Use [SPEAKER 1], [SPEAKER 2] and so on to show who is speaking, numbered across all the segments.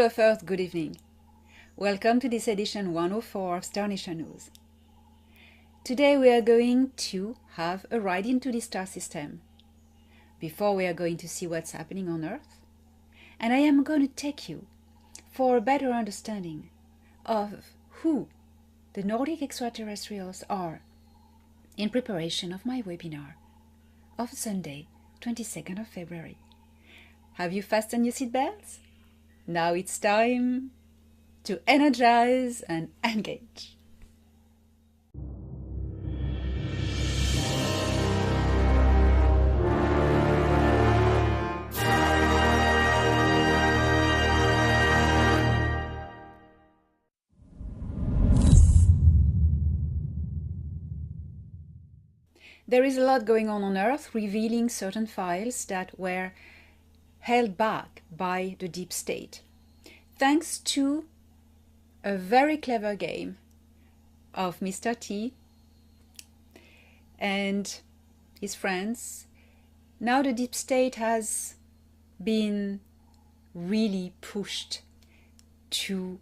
[SPEAKER 1] People of Earth, good evening. Welcome to this edition 104 of Star Nation News. Today we are going to have a ride into the star system. Before we are going to see what's happening on Earth. And I am going to take you for a better understanding of who the Nordic extraterrestrials are in preparation of my webinar of Sunday, 22nd of February. Have you fastened your seatbelts? Now it's time to energize and engage. There is a lot going on Earth, revealing certain files that were held back by the deep state, thanks to a very clever game of Mr. T and his friends. Now the deep state has been really pushed to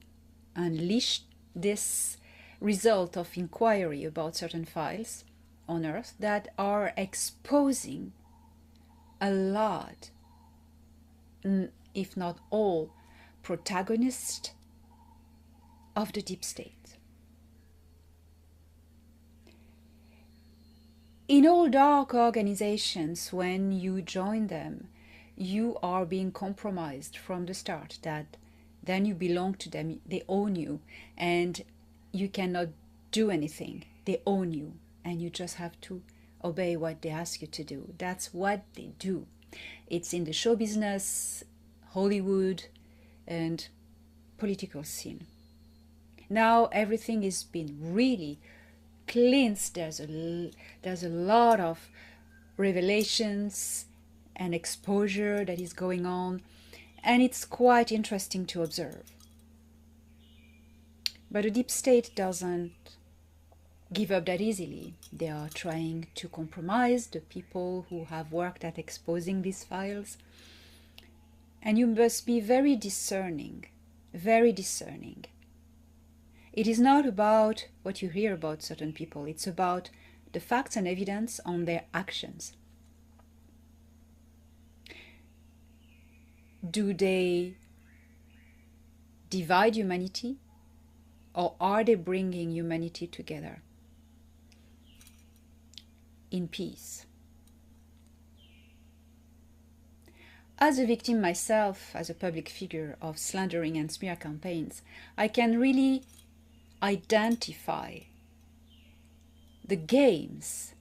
[SPEAKER 1] unleash this result of inquiry about certain files on Earth that are exposing a lot, if not all, protagonists of the deep state. In all dark organizations, when you join them, you are being compromised from the start, that then you belong to them, they own you, and you cannot do anything. They own you, and you just have to obey what they ask you to do. That's what they do. It's in the show business, Hollywood, and political scene. Now everything is been really cleansed. There's a lot of revelations and exposure that is going on, and it's quite interesting to observe. But the deep state doesn't give up that easily. They are trying to compromise the people who have worked at exposing these files. And you must be very discerning, very discerning. It is not about what you hear about certain people, it's about the facts and evidence on their actions. Do they divide humanity, or are they bringing humanity together in peace? As a victim myself, as a public figure of slandering and smear campaigns, I can really identify the games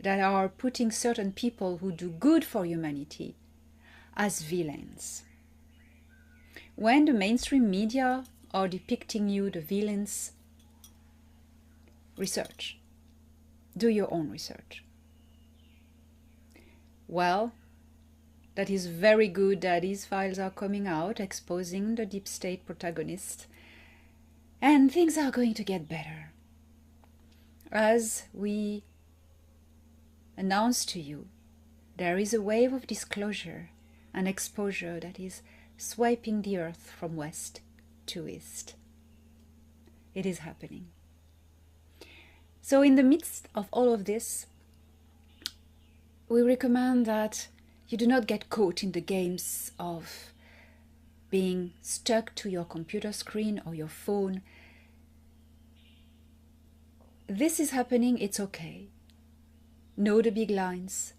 [SPEAKER 1] that are putting certain people who do good for humanity as villains. When the mainstream media are depicting you the villains, research. Do your own research. Well, that is very good that these files are coming out, exposing the deep state protagonists, and things are going to get better. As we announce to you, there is a wave of disclosure and exposure that is swiping the Earth from west to east. It is happening. So in the midst of all of this, we recommend that you do not get caught in the games of being stuck to your computer screen or your phone. This is happening, it's okay. Know the big lines.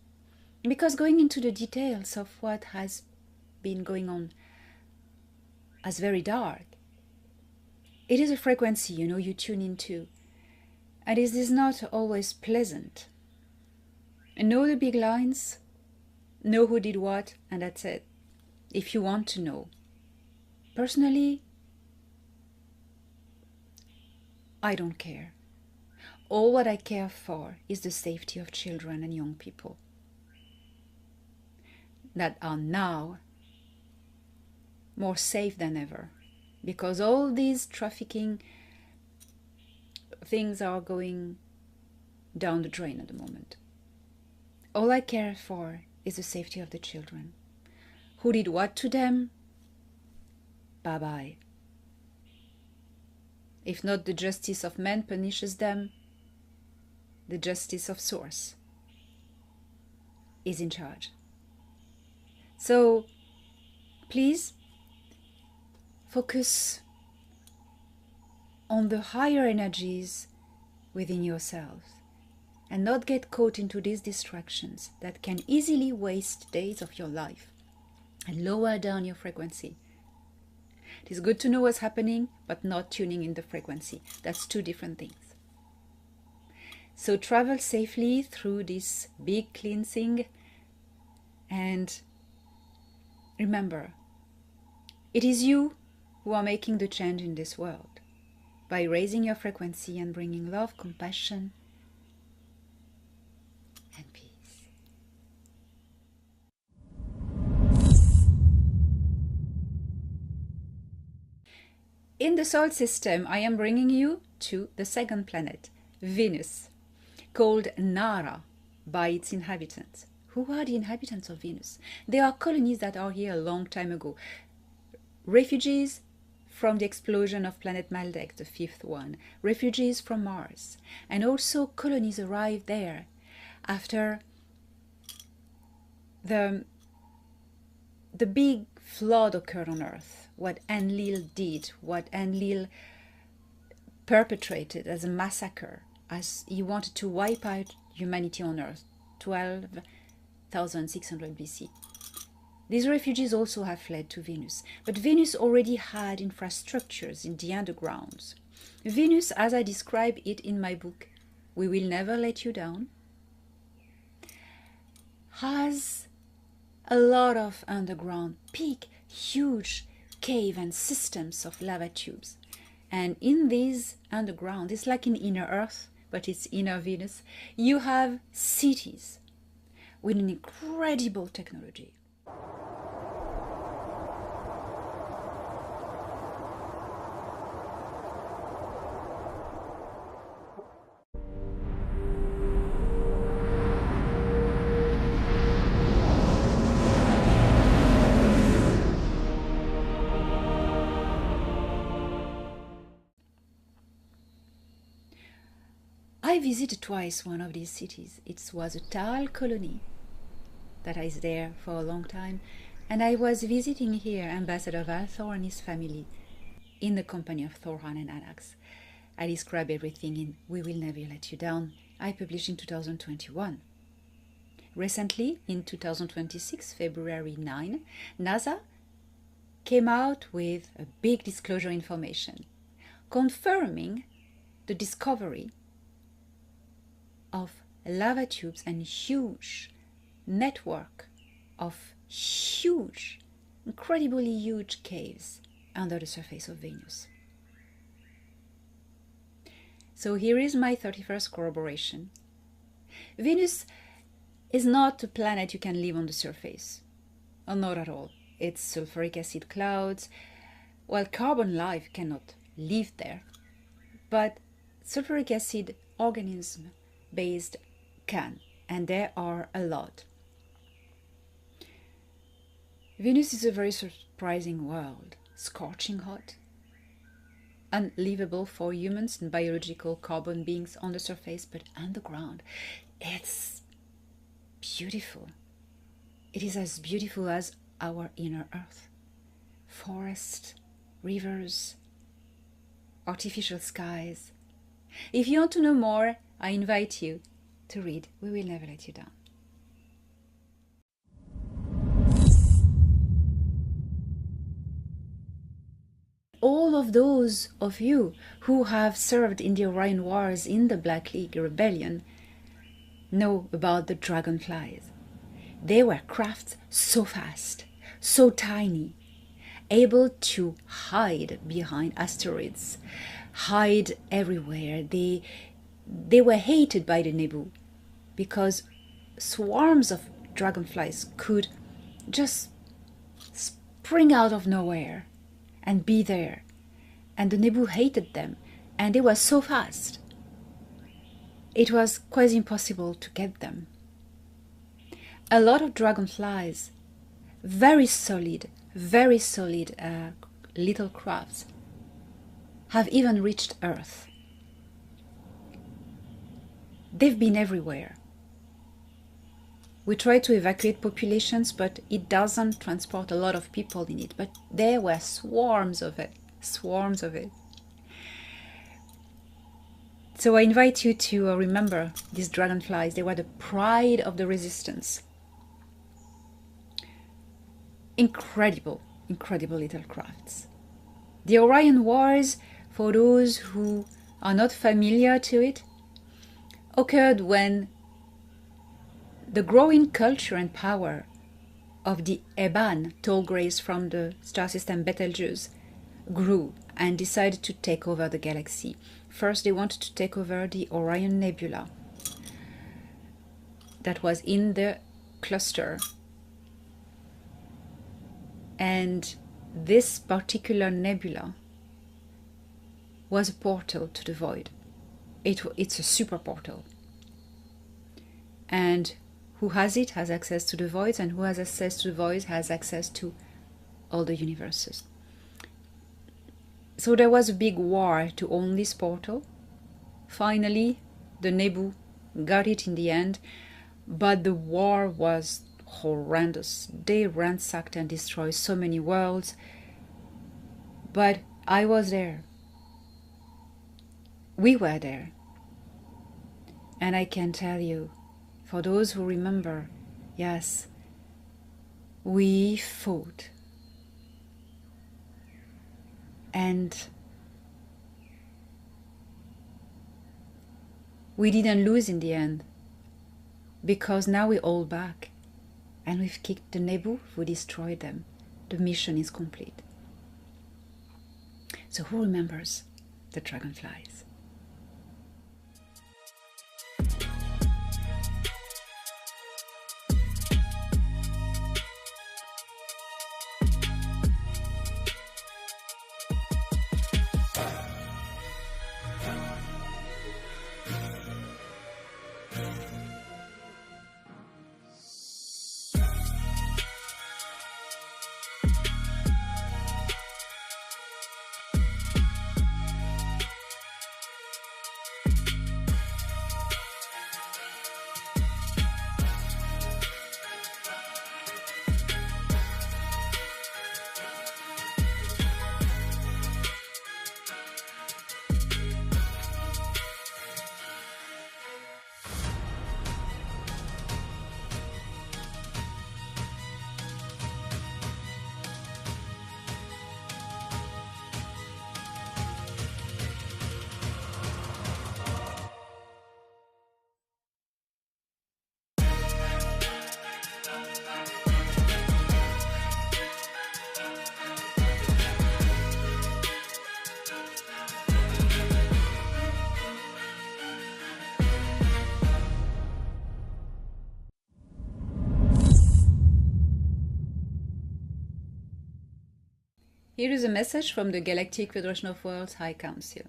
[SPEAKER 1] Because going into the details of what has been going on as very dark, it is a frequency, you tune into. And it is not always pleasant. Know the big lines, know who did what, and that's it. If you want to know. Personally, I don't care. All what I care for is the safety of children and young people that are now more safe than ever, because all these trafficking things are going down the drain at the moment. All I care for is the safety of the children. Who did what to them? bye-bye. If not the justice of man punishes them, the justice of Source is in charge. So please focus on the higher energies within yourselves and not get caught into these distractions that can easily waste days of your life and lower down your frequency. It is good to know what's happening, but not tuning in the frequency. That's two different things. So travel safely through this big cleansing, and remember, it is you who are making the change in this world by raising your frequency and bringing love, compassion, and peace. In the solar system, I am bringing you to the second planet, Venus, called Nara by its inhabitants. Who are the inhabitants of Venus? They are colonies that are here a long time ago. Refugees from the explosion of planet Maldek, the fifth one. Refugees from Mars. And also colonies arrived there after the big flood occurred on Earth. What Enlil did, what Enlil perpetrated as a massacre, as he wanted to wipe out humanity on Earth, 12,600 BC. These refugees also have fled to Venus, but Venus already had infrastructures in the undergrounds. Venus, as I describe it in my book, We Will Never Let You Down, has a lot of underground, big, huge cave and systems of lava tubes. And in these underground, it's like in inner Earth, but it's inner Venus, you have cities with an incredible technology. I visited twice one of these cities. It was a Tal colony that is there for a long time, and I was visiting here Ambassador Valthor and his family in the company of Thorhan and Anax. I describe everything in We Will Never Let You Down. I published in 2021. Recently, in 2026, February 9, NASA came out with a big disclosure information confirming the discovery of lava tubes and huge network of huge, incredibly huge caves under the surface of Venus. So here is my 31st corroboration. Venus is not a planet you can live on the surface. Oh, not at all. It's sulfuric acid clouds. Well, carbon life cannot live there, but sulfuric acid organism based can, and there are a lot. Venus is a very surprising world, scorching hot, unlivable for humans and biological carbon beings on the surface, but underground it's beautiful. It is as beautiful as our inner Earth. Forests, rivers, artificial skies. If you want to know more, I invite you to read We Will Never Let You Down. All of those of you who have served in the Orion Wars in the Black League Rebellion know about the dragonflies. They were crafts so fast, so tiny, able to hide behind asteroids, hide everywhere. They were hated by the Nebu because swarms of dragonflies could just spring out of nowhere and be there. And the Nebu hated them, and they were so fast. It was quite impossible to get them. A lot of dragonflies, very solid little crafts have even reached Earth. They've been everywhere. We try to evacuate populations, but it doesn't transport a lot of people in it. But there were swarms of it, swarms of it. So I invite you to remember these dragonflies. They were the pride of the resistance. Incredible, incredible little crafts. The Orion Wars, for those who are not familiar to it, occurred when the growing culture and power of the Eban tall-grays from the star system Betelgeuse grew and decided to take over the galaxy. First, they wanted to take over the Orion Nebula that was in the cluster. And this particular nebula was a portal to the void. It's a super portal. And who has it has access to the voids, and who has access to the voids has access to all the universes. So there was a big war to own this portal. Finally, the Nebu got it in the end, but the war was horrendous. They ransacked and destroyed so many worlds. But I was there. We were there. And I can tell you, for those who remember, yes, we fought. And we didn't lose in the end, because now we're all back. And we've kicked the Nebu, we destroyed them. The mission is complete. So who remembers the dragonflies? Here is a message from the Galactic Federation of Worlds High Council.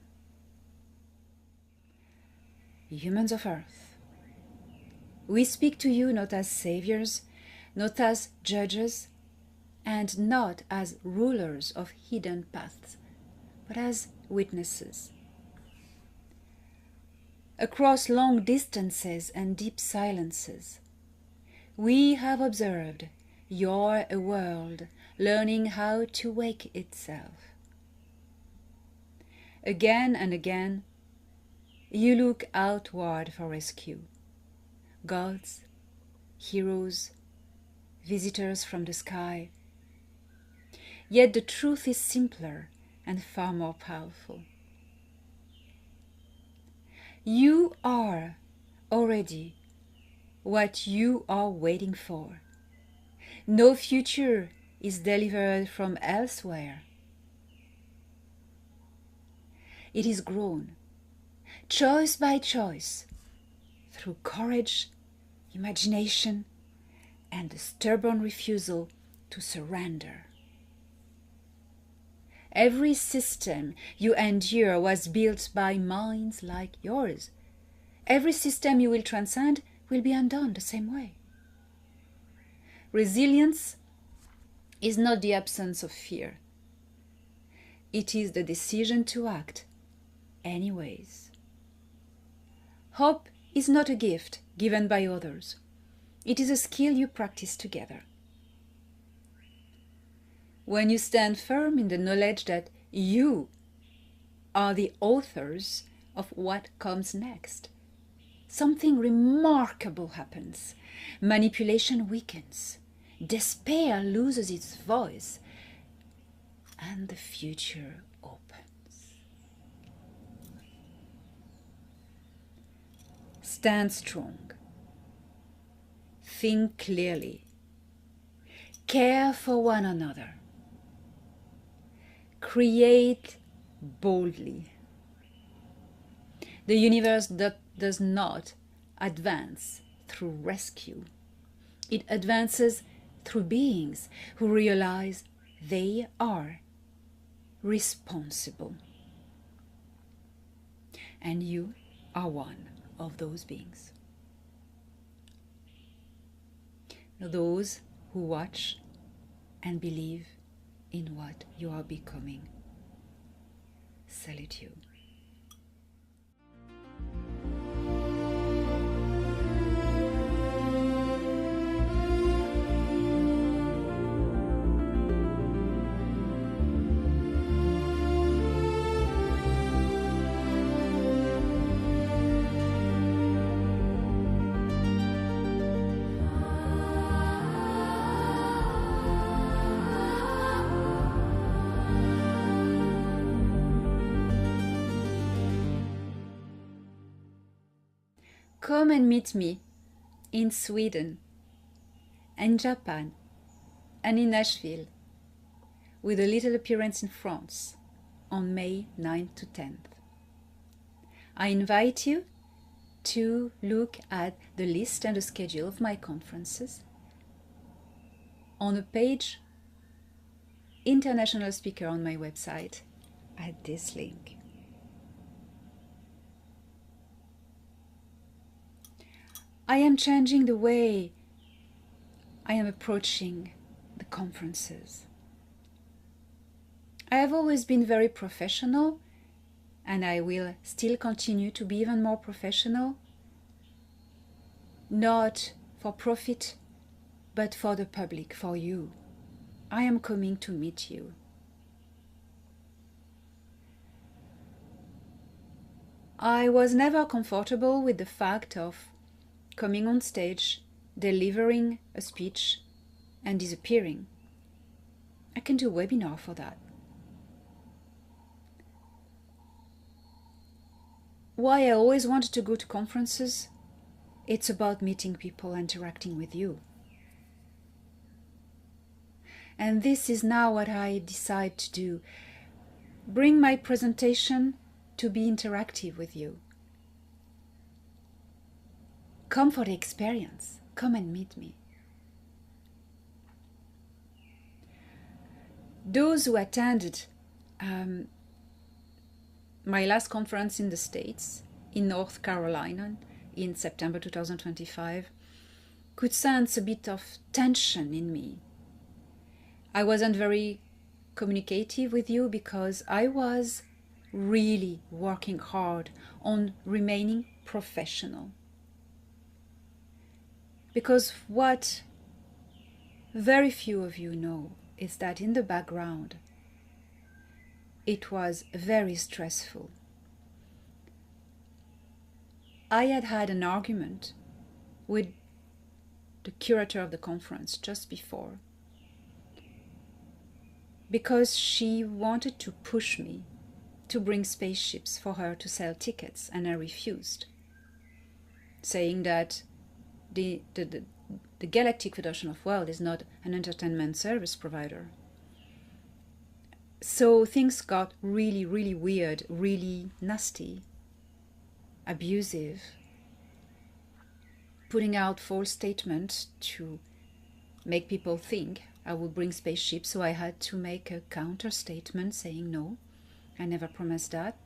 [SPEAKER 1] Humans of Earth, we speak to you not as saviors, not as judges, and not as rulers of hidden paths, but as witnesses. Across long distances and deep silences, we have observed your world learning how to wake itself. Again and again, you look outward for rescue. Gods, heroes, visitors from the sky. Yet the truth is simpler and far more powerful. You are already what you are waiting for. No future is delivered from elsewhere. It is grown, choice by choice, through courage, imagination, and the stubborn refusal to surrender. Every system you endure was built by minds like yours. Every system you will transcend will be undone the same way. Resilience is not the absence of fear. It is the decision to act anyways. Hope is not a gift given by others. It is a skill you practice together. When you stand firm in the knowledge that you are the authors of what comes next, something remarkable happens. Manipulation weakens. Despair loses its voice. And the future opens. Stand strong. Think clearly. Care for one another. Create boldly. The universe does not advance through rescue. It advances through beings who realize they are responsible. And you are one of those beings. Those who watch and believe in what you are becoming. Salute you. Come and meet me in Sweden, and Japan, and in Nashville, with a little appearance in France on May 9th to 10th. I invite you to look at the list and the schedule of my conferences on a page, international speaker on my website, at this link. I am changing the way I am approaching the conferences. I have always been very professional, and I will still continue to be even more professional, not for profit, but for the public, for you. I am coming to meet you. I was never comfortable with the fact of coming on stage, delivering a speech, and disappearing. I can do a webinar for that. Why I always wanted to go to conferences? It's about meeting people, interacting with you. And this is now what I decide to do. Bring my presentation to be interactive with you. Come for the experience. Come and meet me. Those who attended my last conference in the States, in North Carolina, in September 2025, could sense a bit of tension in me. I wasn't very communicative with you because I was really working hard on remaining professional. Because what very few of you know is that in the background, it was very stressful. I had had an argument with the curator of the conference just before, because she wanted to push me to bring spaceships for her to sell tickets, and I refused, saying that the Galactic Federation of World is not an entertainment service provider. So things got really, really weird, really nasty, abusive, putting out false statements to make people think I would bring spaceships, so I had to make a counter statement saying no, I never promised that.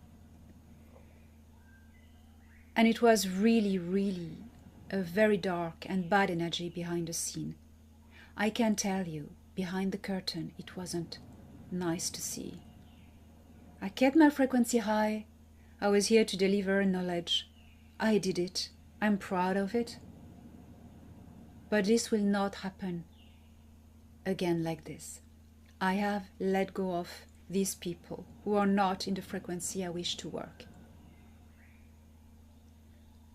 [SPEAKER 1] And it was really, really a very dark and bad energy behind the scene. I can tell you, behind the curtain, it wasn't nice to see. I kept my frequency high. I was here to deliver knowledge. I did it. I'm proud of it. But this will not happen again like this. I have let go of these people who are not in the frequency I wish to work.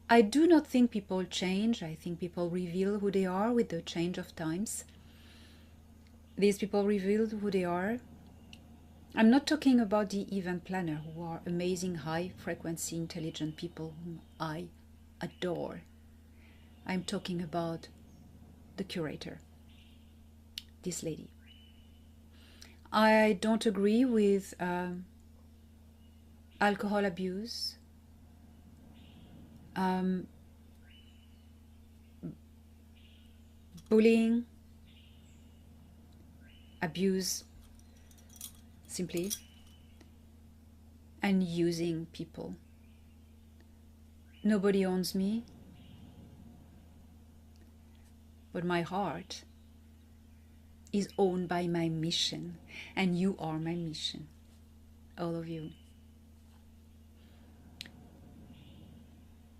[SPEAKER 1] I do not think people change. I think people reveal who they are with the change of times. These people revealed who they are. I'm not talking about the event planner, who are amazing, high frequency, intelligent people whom I adore. I'm talking about the curator, this lady. I don't agree with alcohol abuse, bullying, abuse simply, and using people. Nobody owns me, but my heart is owned by my mission, and you are my mission, all of you.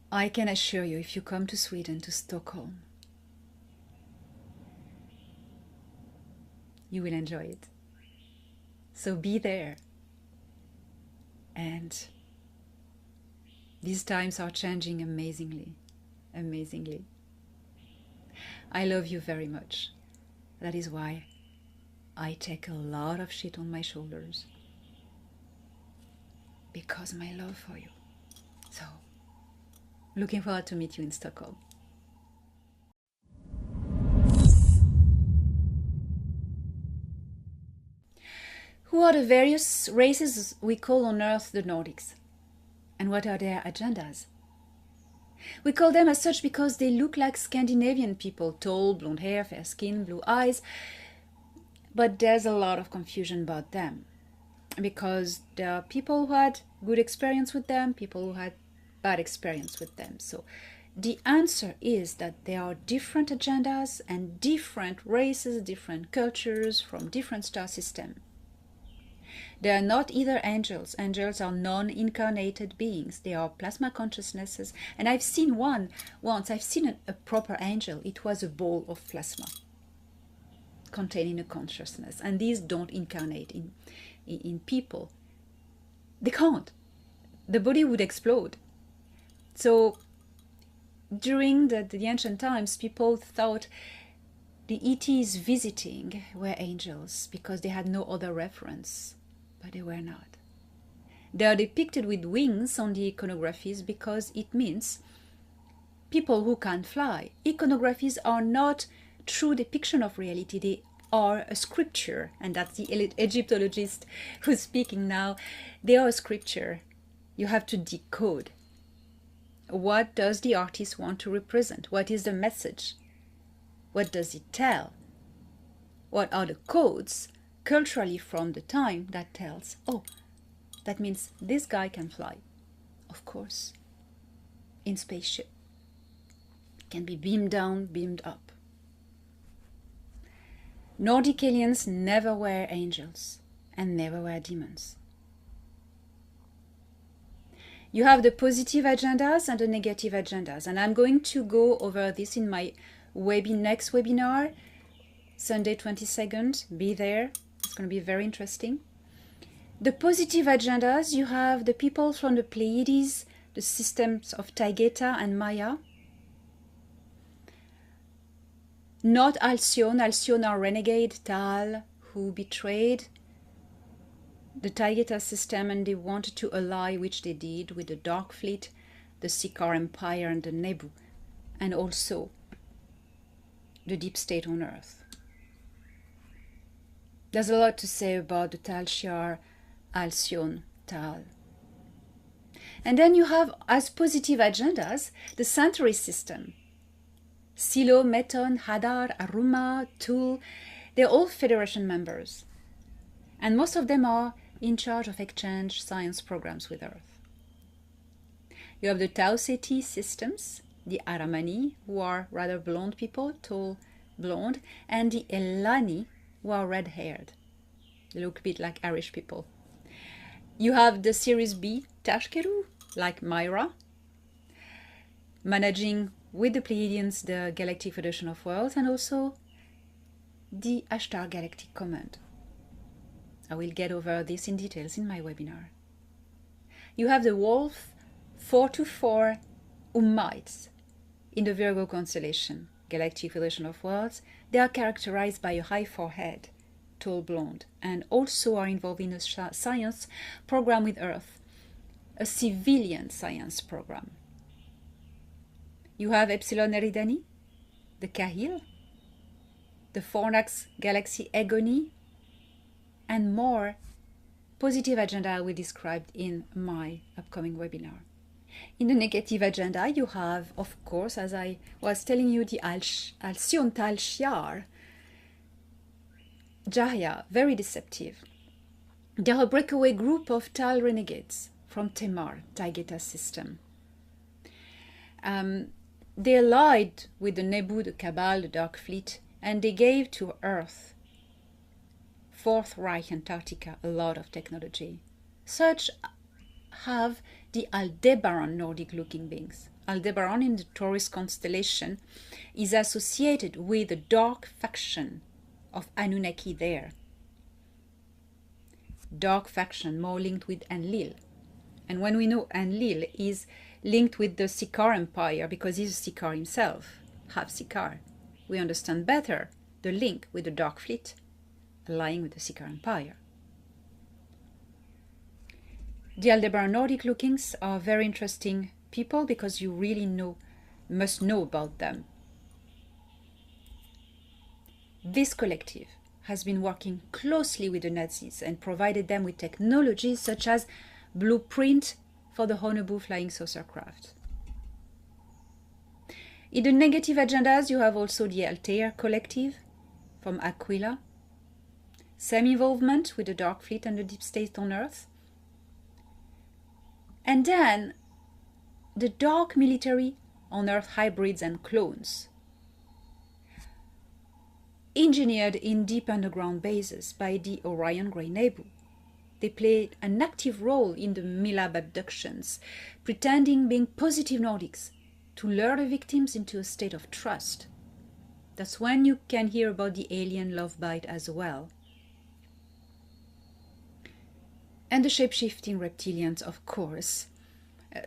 [SPEAKER 1] I can assure you, if you come to Sweden, to Stockholm, you will enjoy it. So be there. And these times are changing amazingly, amazingly. I love you very much. That is why I take a lot of shit on my shoulders. Because of my love for you. So, looking forward to meet you in Stockholm. Who are the various races we call on Earth the Nordics? And what are their agendas? We call them as such because they look like Scandinavian people, tall, blonde hair, fair skin, blue eyes. But there's a lot of confusion about them. Because there are people who had good experience with them, people who had bad experience with them. So the answer is that there are different agendas and different races, different cultures from different star systems. They are not either angels. Angels are non-incarnated beings. They are plasma consciousnesses. And I've seen one once. I've seen a proper angel. It was a ball of plasma containing a consciousness. And these don't incarnate in people. They can't. The body would explode. So during the ancient times, people thought the ETs visiting were angels because they had no other reference. But they were not. They are depicted with wings on the iconographies because it means people who can't fly. Iconographies are not true depiction of reality. They are a scripture, and that's the Egyptologist who's speaking now. They are a scripture. You have to decode. What does the artist want to represent? What is the message? What does it tell? What are the codes culturally from the time that tells, oh, that means this guy can fly. Of course, in spaceship. Can be beamed down, beamed up. Nordic aliens never were angels and never were demons. You have the positive agendas and the negative agendas, and I'm going to go over this in my next webinar, Sunday 22nd. Be there. It's going to be very interesting. The positive agendas, you have the people from the Pleiades, the systems of Taygeta and Maya. Not Alcyon. Alcyon are renegade Tal who betrayed the Taygeta system and they wanted to ally, which they did, with the Dark Fleet, the Sikaar Empire and the Nebu, and also the deep state on Earth. There's a lot to say about the Tal Shiar, Alcyon, Tal. And then you have, as positive agendas, the Centauri system. Silo, Meton, Hadar, Aruma, Tul, they're all Federation members. And most of them are in charge of exchange science programs with Earth. You have the Tau Ceti systems, the Aramani, who are rather blonde people, tall, blonde, and the Elani, who are red-haired. They look a bit like Irish people. You have the Series B Tashkeru, like Myra, managing with the Pleiadians the Galactic Federation of Worlds, and also the Ashtar Galactic Command. I will get over this in details in my webinar. You have the Wolf 424 Ummites in the Virgo constellation, Galactic Federation of Worlds. They are characterized by a high forehead, tall blonde, and also are involved in a science program with Earth, a civilian science program. You have Epsilon Eridani, the Kahil, the Fornax Galaxy Egoni, and more positive agenda I will describe in my upcoming webinar. In the negative agenda, you have, of course, as I was telling you, the Alcyon Tal Shiar, Jahya, very deceptive. They are a breakaway group of Tal renegades from Temar, Taygeta system. They allied with the Nebu, the Cabal, the Dark Fleet, and they gave to Earth, Fourth Reich Antarctica, a lot of technology. Such have the Aldebaran Nordic-looking beings. Aldebaran in the Taurus constellation is associated with the dark faction of Anunnaki there. Dark faction more linked with Enlil. And when we know Enlil is linked with the Sikaar Empire because he's a Sikaar himself, half Sikaar, we understand better the link with the Dark Fleet, allying with the Sikaar Empire. The Aldebaran Nordic lookings are very interesting people because you really must know about them. This collective has been working closely with the Nazis and provided them with technologies such as blueprint for the Honebu flying saucer craft. In the negative agendas, you have also the Altair collective from Aquila, same involvement with the Dark Fleet and the Deep State on Earth, and then the dark military on Earth hybrids and clones, engineered in deep underground bases by the Orion Grey Nebu. They played an active role in the Milab abductions, pretending being positive Nordics to lure the victims into a state of trust. That's when you can hear about the alien love bite as well. And the shape-shifting reptilians, of course.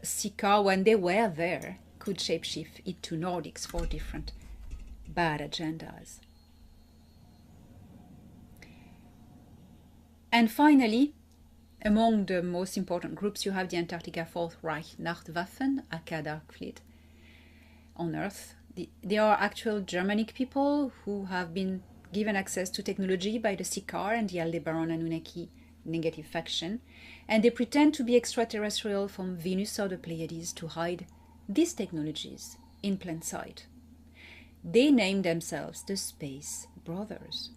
[SPEAKER 1] Sikaar, when they were there, could shapeshift into Nordics for different bad agendas. And finally, among the most important groups, you have the Antarctica Fourth Reich Nachtwaffen, aka Dark Fleet, on Earth. They are actual Germanic people who have been given access to technology by the Sikaar and the Aldebaran Anunnaki negative faction, and they pretend to be extraterrestrial from Venus or the Pleiades to hide these technologies in plain sight. They name themselves the Space Brothers.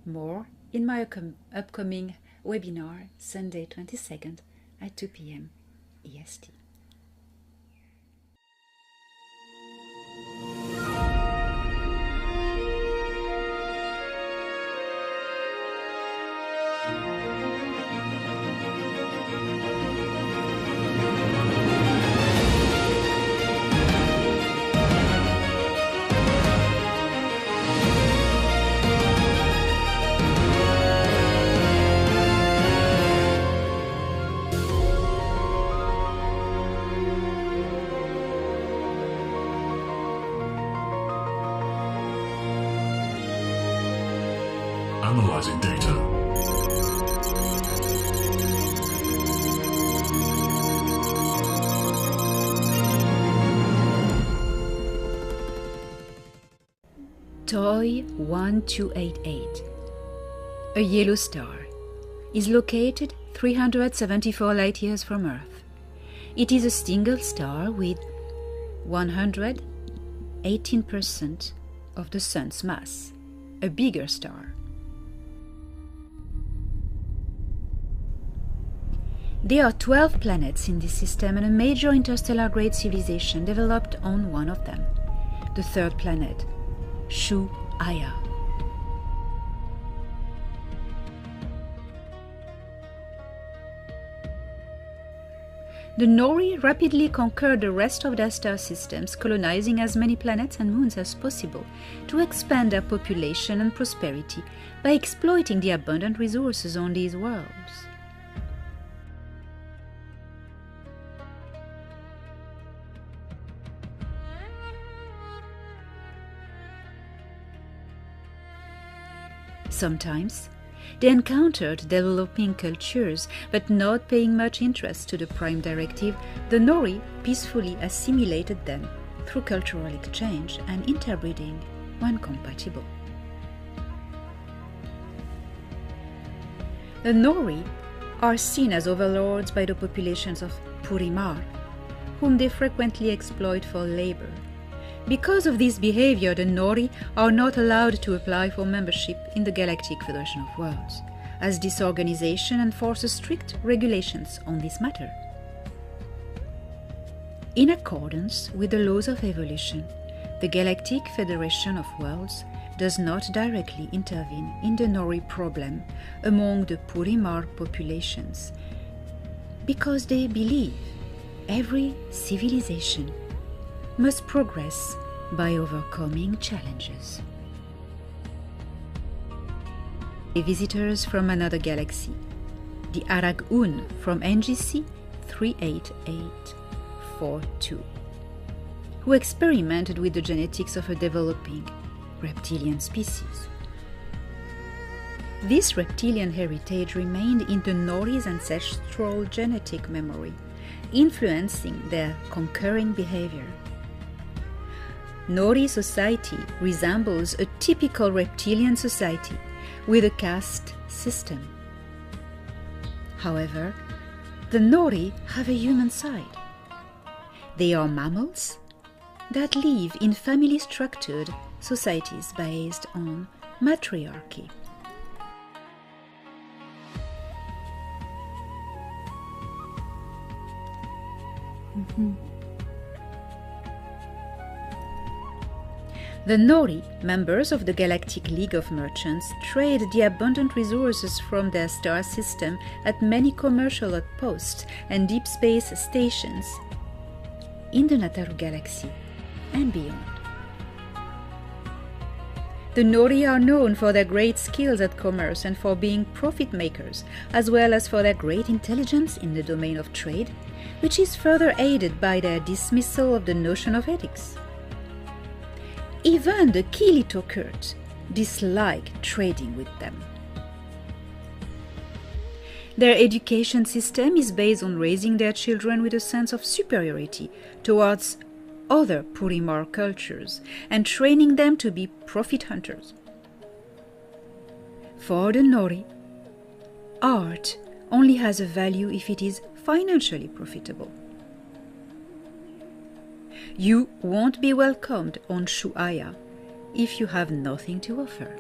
[SPEAKER 1] More in my upcoming webinar, Sunday 22nd at 2 p.m. EST.
[SPEAKER 2] Analyzing data.
[SPEAKER 1] Toy 1288, a yellow star, is located 374 light-years from Earth. It is a single star with 118% of the Sun's mass, a bigger star. There are 12 planets in this system and a major interstellar grade civilization developed on one of them, the third planet, Shu Aya. the Nori rapidly conquered the rest of their star systems, colonizing as many planets and moons as possible to expand their population and prosperity by exploiting the abundant resources on these worlds. Sometimes, they encountered developing cultures, but not paying much interest to the Prime Directive, the Nori peacefully assimilated them through cultural exchange and interbreeding when compatible. The Nori are seen as overlords by the populations of Purimar, whom they frequently exploit for labor. Because of this behavior, the Nori are not allowed to apply for membership in the Galactic Federation of Worlds, as this organization enforces strict regulations on this matter. In accordance with the laws of evolution, the Galactic Federation of Worlds does not directly intervene in the Nori problem among the Purimar populations, because they believe every civilization must progress by overcoming challenges. The visitors from another galaxy, the Arag-Un from NGC 38842, who experimented with the genetics of a developing reptilian species. This reptilian heritage remained in the Nori's ancestral genetic memory, influencing their conquering behavior. Nori society resembles a typical reptilian society with a caste system. However, the Nori have a human side. They are mammals that live in family-structured societies based on matriarchy. The Nori, members of the Galactic League of Merchants, trade the abundant resources from their star system at many commercial outposts and deep space stations in the Nataru Galaxy and beyond. The Nori are known for their great skills at commerce and for being profit makers, as well as for their great intelligence in the domain of trade, which is further aided by their dismissal of the notion of ethics. Even the Kilitokurt dislike trading with them. Their education system is based on raising their children with a sense of superiority towards other Purimar cultures and training them to be profit hunters. For the Nori, art only has a value if it is financially profitable. You won't be welcomed on Shu'aya if you have nothing to offer.